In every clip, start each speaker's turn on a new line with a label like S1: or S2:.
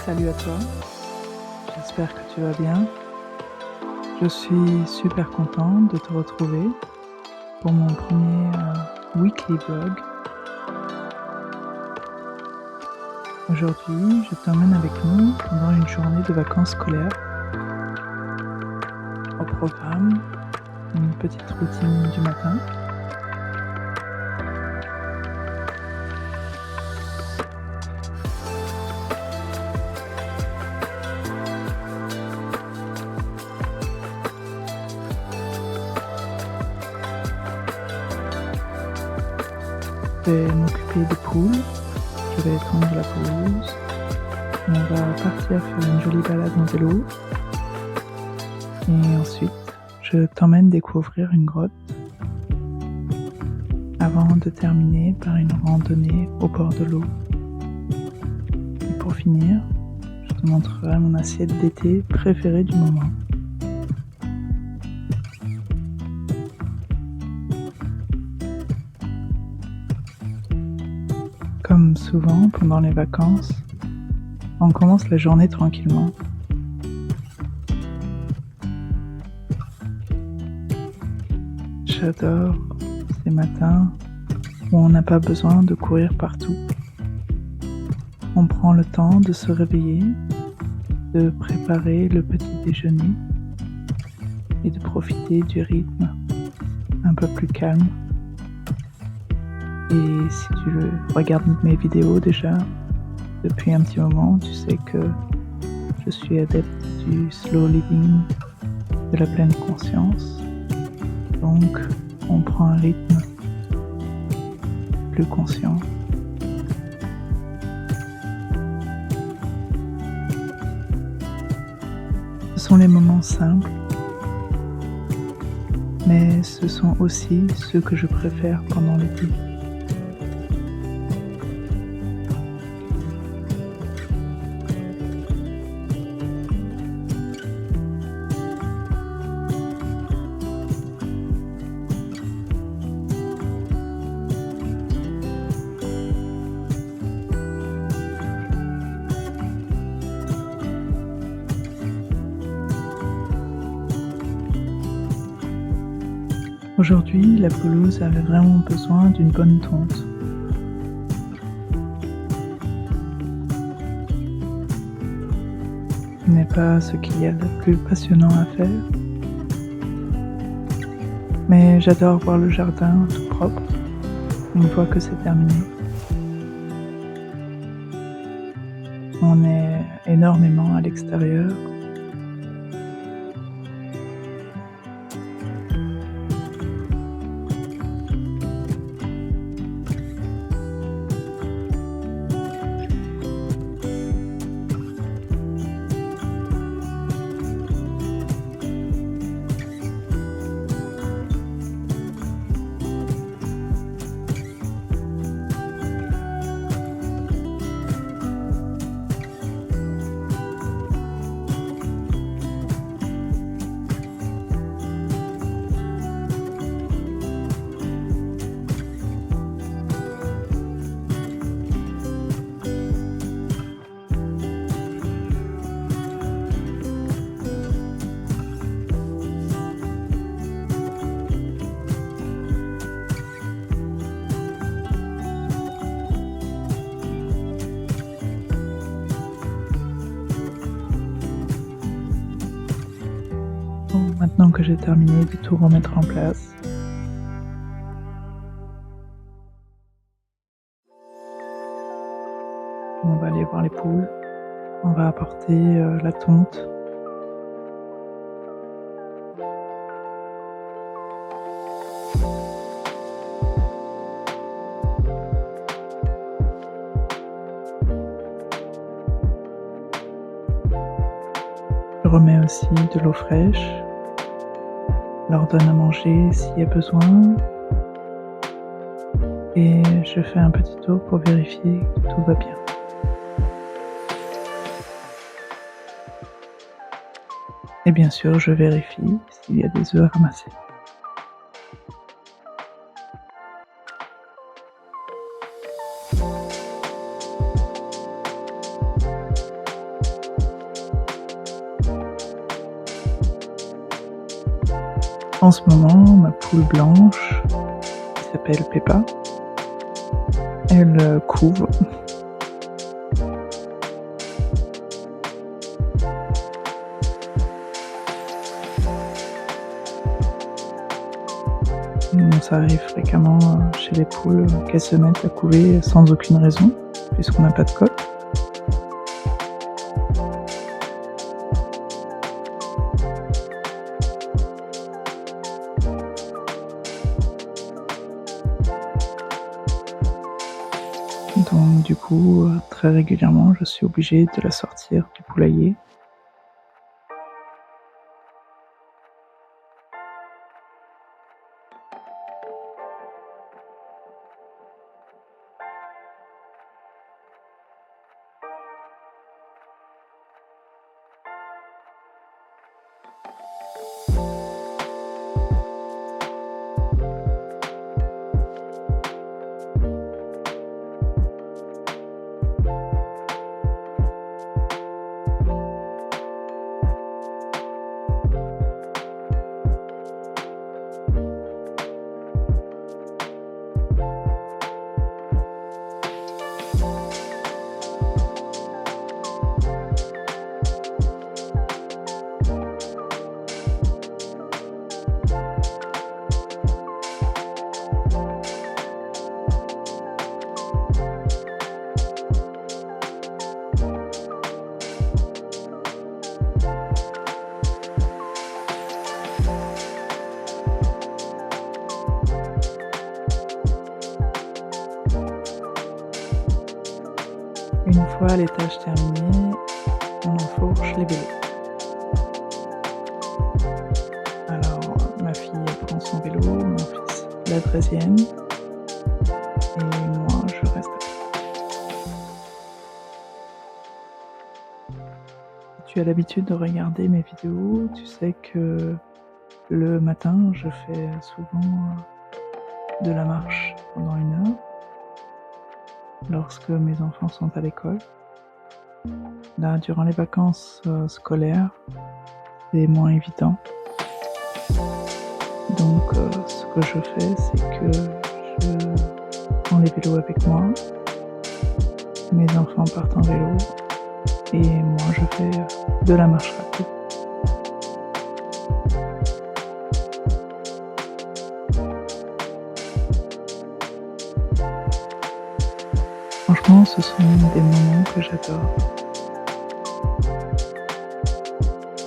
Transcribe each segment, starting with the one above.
S1: Salut à toi, j'espère que tu vas bien. Je suis super contente de te retrouver pour mon premier weekly vlog. Aujourd'hui, je t'emmène avec nous pendant une journée de vacances scolaires. Au programme, une petite routine du matin. Je vais m'occuper des poules, je vais tondre la pelouse, on va partir faire une jolie balade en vélo et ensuite je t'emmène découvrir une grotte avant de terminer par une randonnée au bord de l'eau. Et pour finir, je te montrerai mon assiette d'été préférée du moment. Comme souvent pendant les vacances, on commence la journée tranquillement. J'adore ces matins où on n'a pas besoin de courir partout. On prend le temps de se réveiller, de préparer le petit déjeuner et de profiter du rythme un peu plus calme. Et si tu regardes mes vidéos déjà depuis un petit moment, tu sais que je suis adepte du slow living, de la pleine conscience. Donc, on prend un rythme plus conscient. Ce sont les moments simples, mais ce sont aussi ceux que je préfère pendant l'été. Aujourd'hui, la pelouse avait vraiment besoin d'une bonne tonte. Ce n'est pas ce qu'il y a de plus passionnant à faire, mais j'adore voir le jardin tout propre une fois que c'est terminé. On est énormément à l'extérieur. Bon, maintenant que j'ai terminé de tout remettre en place, on va aller voir les poules, on va apporter la tonte. Je remets aussi de l'eau fraîche, leur donne à manger s'il y a besoin et je fais un petit tour pour vérifier que tout va bien. Et bien sûr, je vérifie s'il y a des œufs à ramasser. En ce moment, ma poule blanche, qui s'appelle Peppa, elle couve. Ça arrive fréquemment chez les poules qu'elles se mettent à couver sans aucune raison, puisqu'on n'a pas de coque. Donc du coup, très régulièrement, je suis obligée de la sortir du poulailler. Une fois les tâches terminées, on enfourche les vélos. Alors, ma fille prend son vélo, mon fils la 13e, et moi je reste à pied. Si tu as l'habitude de regarder mes vidéos, tu sais que le matin, je fais souvent de la marche pendant 1 heure lorsque mes enfants sont à l'école. Là, durant les vacances scolaires, c'est moins évident. Donc, ce que je fais, c'est que je prends les vélos avec moi, mes enfants partent en vélo, et moi je fais de la marche rapide. Franchement, ce sont des moments que j'adore.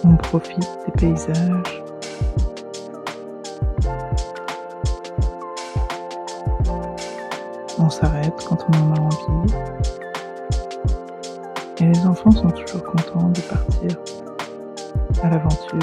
S1: On profite des paysages. On s'arrête quand on en a envie. Et les enfants sont toujours contents de partir à l'aventure.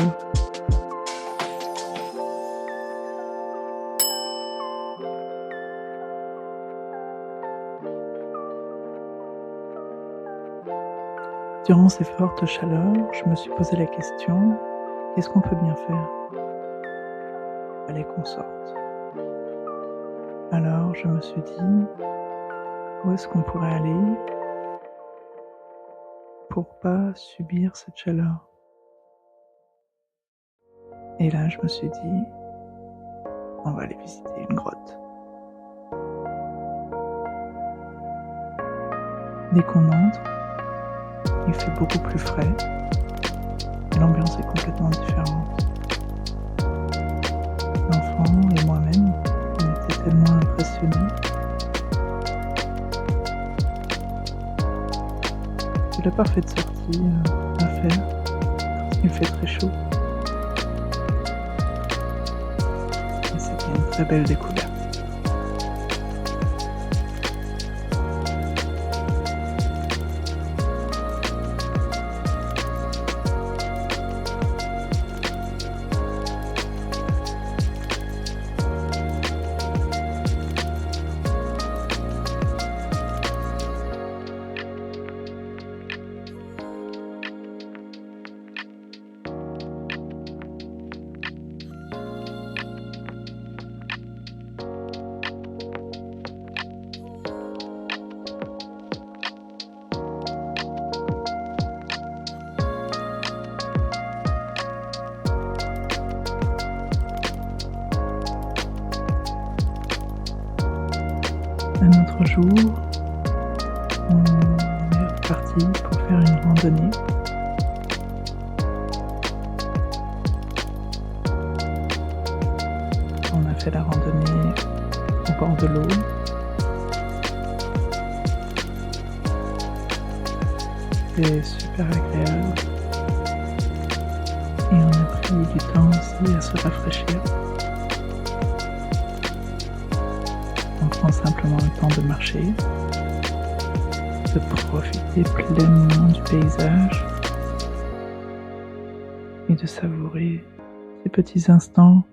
S1: Durant ces fortes chaleurs, je me suis posé la question, qu'est-ce qu'on peut bien faire? Il fallait qu'on sorte. Alors je me suis dit, où est-ce qu'on pourrait aller pour pas subir cette chaleur? Et là je me suis dit, on va aller visiter une grotte. Dès qu'on entre, il fait beaucoup plus frais, et l'ambiance est complètement différente. L'enfant et moi-même, on était tellement impressionnés. C'est la parfaite sortie à faire quand il fait très chaud. Et c'était une très belle découverte. Un autre jour, on est parti pour faire une randonnée. On a fait la randonnée au bord de l'eau. C'était super agréable. Et on a pris du temps aussi à se rafraîchir. On prend simplement le temps de marcher, de profiter pleinement du paysage et de savourer ces petits instants.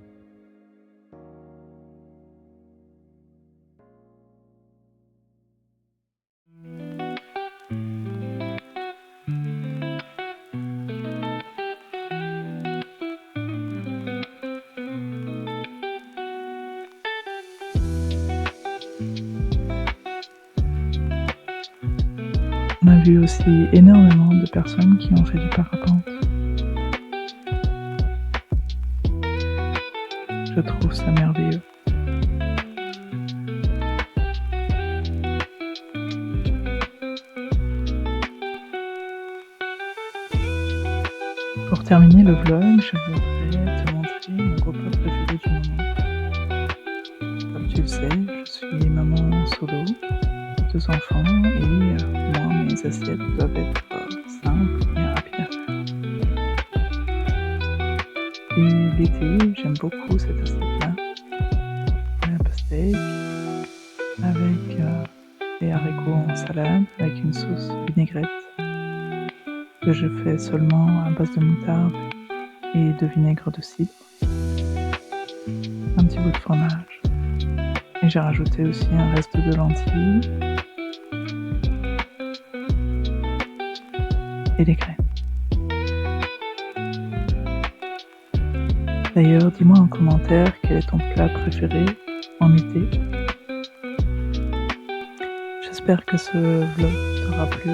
S1: On a vu aussi énormément de personnes qui ont fait du parapente. Je trouve ça merveilleux. Pour terminer le vlog, je voudrais te montrer mon repas préféré du moment. Comme tu le sais, je suis maman solo, 2 enfants et moi, mes assiettes doivent être simples et rapides à faire. Et l'été, j'aime beaucoup cette assiette-là. Un peu steak avec des haricots en salade avec une sauce vinaigrette que je fais seulement à base de moutarde et de vinaigre de cidre. Un petit bout de fromage. Et j'ai rajouté aussi un reste de lentilles et des graines. D'ailleurs, dis-moi en commentaire quel est ton plat préféré en été. J'espère que ce vlog t'aura plu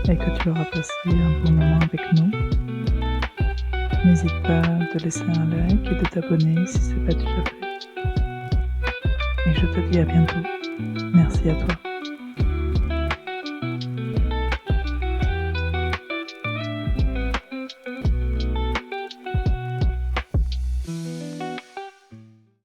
S1: et que tu auras passé un bon moment avec nous. N'hésite pas à te laisser un like et de t'abonner si ce n'est pas déjà fait. Et je te dis à bientôt. Merci à toi.